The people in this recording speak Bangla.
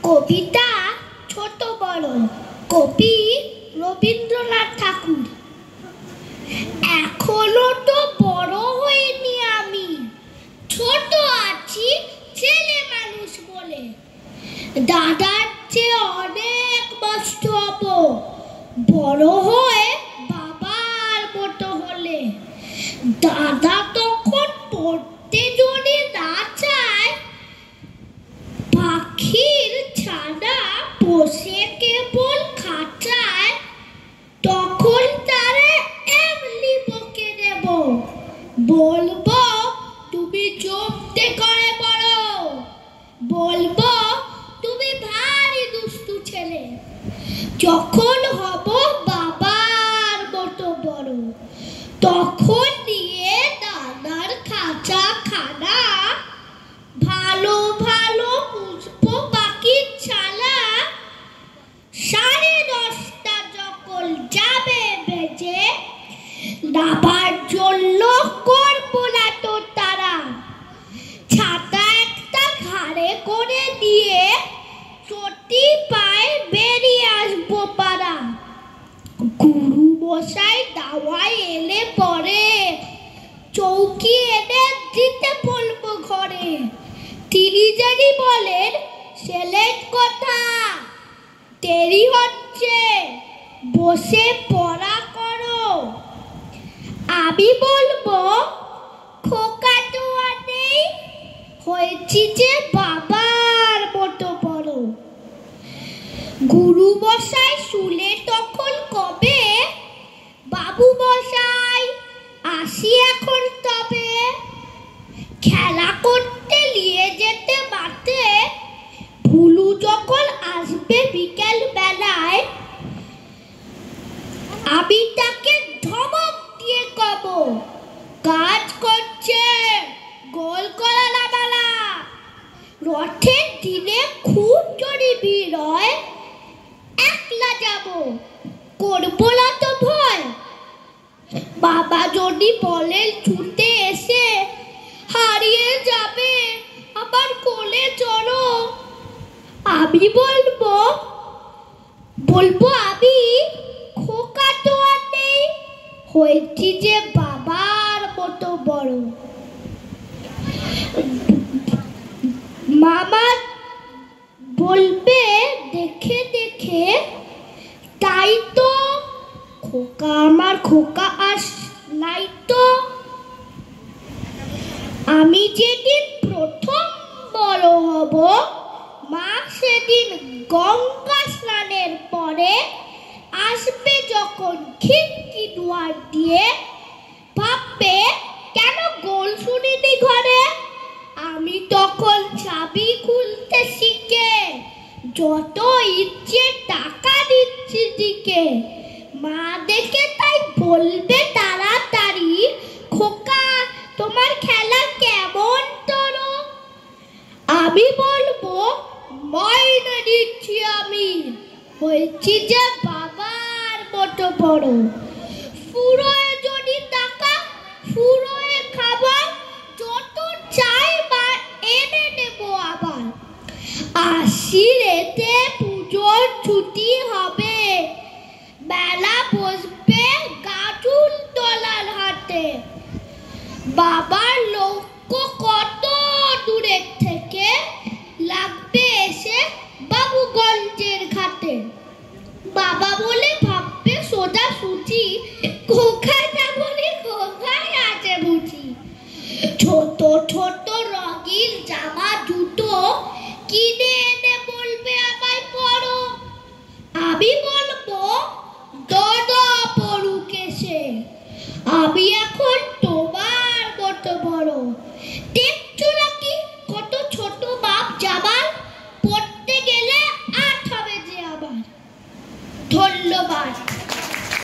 কবিতা ছোট বড়, কবি রবীন্দ্রনাথ ঠাকুর। এখনো তো বড় হইনি আমি, ছোট আছি ছেলে মানুষ বলে। দাদার চেয়ে অনেক কষ্ট হব বড় হয়ে বাবার মতো হলে। দাদা তখন পড়তে যদি না চায়, পাখির ছানা বসে কেবল খাঁচায়, তখন তারে এমনি বকে দেব, বলবো তুমি জমতে করে বড়, বলবো তুমি ভারী দুষ্টু ছেলে। যখন হব বাবার মতো বড়, তখন নিয়ে দাদার খাঁচা খানা, ভালো ভালো পুষ্প পাখির ছালা। 10:30 যখন যাবে বেজে, নাবার জন্য করবো না তো তারা। ছাতা একটা ঘাড়ে করে দিয়ে চটি পায়ে বেরিয়ে আসবো পাড়া। গুরু মশাই দাওয়ায় এলে পরে চৌকি এনে দিতে বলবো ঘরে। তিনি জানি বলেন, সেলেট কথা, দেরি হচ্ছে, বসে পড়া করো। আমি বলবো, খোকা তো আর নেই, হয়েছি যে বাবার মতো বড়। গুরু মশাই শুলে তখন কবে, বাবু মশাই আসি এখন তবে। খেলা করতে নিয়ে যেতে মাঠে, ভুলু যখন আসবে বিকেল বেলায়, আমি তাকে ধমক দিয়ে কব, কাজ করছে, গোল করা না বেলা। রথের দিনে খুব যদি ভিড় হয়, একলা যাব, করবো না তো ভয়। বাবা যদি বলেন ছুটে এসে, হারিয়ে যাবে আবার কোলে চড়ো, আমি বলবো আমি খোকা তো আর নেই, হয়েছি যে বাবার মতো বড়। মামা বলবে দেখে দেখে, তাই তো খোকা আমার খোকা আস নাই তো। আমি যেদিন প্রথম বড় হব, মা সেদিন গঙ্গা স্নানের পরে আসবে যখন খিড়কি দুয়ার দিয়ে, ভাববে কেন গোল শুনিনি ঘরে। আমি তখন চাবি খুলতে শিখে যত ইচ্ছে টাকা দিচ্ছি দিকে। মা দেখে তাই বলবে তাড়াতাড়ি, খোকা তোমার খেলা কেমন তোর। আমি বলবো, মাইনে দিচ্ছি আমি, হয়েছি যে বাবার মতো বড়। ফুরোয় যদি টাকা, ফুরোয় খাবার, যত চাই মা এনে নেব আবার। আশিরেতে পুজোর ছুটি হবে, মেলা বসবে গাজুল তলার হাটে। বাবার লক্ষ্য কত দূরের থেকে লাগবে এসে বাবুগঞ্জের ঘাটে। বাবা বলে ভাববে সোজা সুজি, খোকা